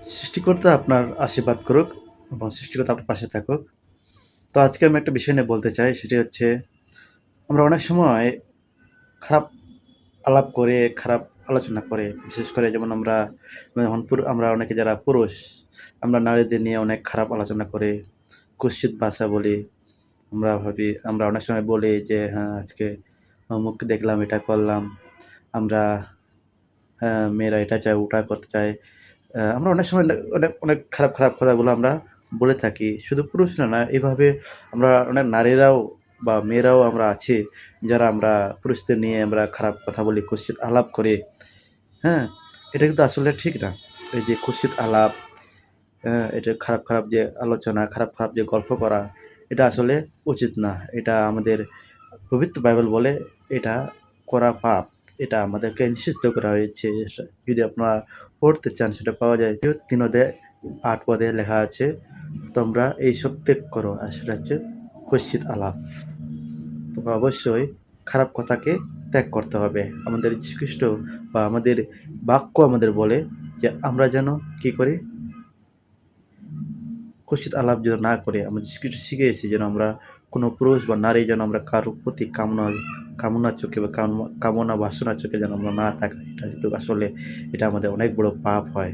সৃষ্টিকর্তা আপনার আশীর্বাদ করুক এবং সৃষ্টিকর্তা আপনার পাশে থাকুক। তো আজকে আমি একটা বিষয় নিয়ে বলতে চাই, সেটি হচ্ছে আমরা অনেক সময় খারাপ আলাপ করে, খারাপ আলোচনা করে, বিশেষ করে যেমন আমরা অনেকে যারা পুরুষ, আমরা নারীদের নিয়ে অনেক খারাপ আলোচনা করে, কুৎসিত ভাষা বলি। আমরা অনেক সময় বলি যে, "হ্যাঁ, আজকে অমুককে দেখলাম, এটা করলাম।" আমরা হ্যাঁ, মেয়েরা এটা চায়, ওটা করতে চায়। আমরা অনেক সময় অনেক খারাপ, খারাপ কথাগুলো আমরা বলে থাকি। শুধু পুরুষরা না, এভাবে আমরা অনেক নারীরাও বা মেয়েরাও আমরা আছি, যারা আমরা পুরুষদের নিয়ে আমরা খারাপ কথা বলি, কুৎসিত আলাপ করি। হ্যাঁ? এটা কিন্তু আসলে ঠিক না। এই যে কুৎসিত আলাপ, এটা খারাপ, খারাপ যে আলোচনা, খারাপ, খারাপ যে গল্প করা, এটা আসলে উচিত না। এটা আমাদের পবিত্র বাইবেল বলে এটা করা পাপ। এটা আমাদেরকে নিষিদ্ধ করা হয়েছে। যদি আপনারা পড়তে চান সেটা পাওয়া যায়। ৩ অধ্যায় ৮ পদে লেখা আছে, "তোমরা এইসব ত্যাগ করো।" আর সেটা হচ্ছে কুৎসিত আলাপ। তোমরা অবশ্যই খারাপ কথাকে ত্যাগ করতে হবে। আমাদের যীশুখ্রিস্ট বা আমাদের বাক্য আমাদের বলে যে আমরা যেন কি করি? কুৎসিত আলাপ যেন না করে, আমরা যীশুখ্রিস্ট শিখিয়েছি যেন আমরা কোনো পুরুষ বা নারী যেন আমরা কারো প্রতি কামনা চোখে বা কামনা বাসনা চোখে যেন আমরা না তাকাই। এটা কিন্তু আসলে এটা আমাদের অনেক বড় পাপ হয়।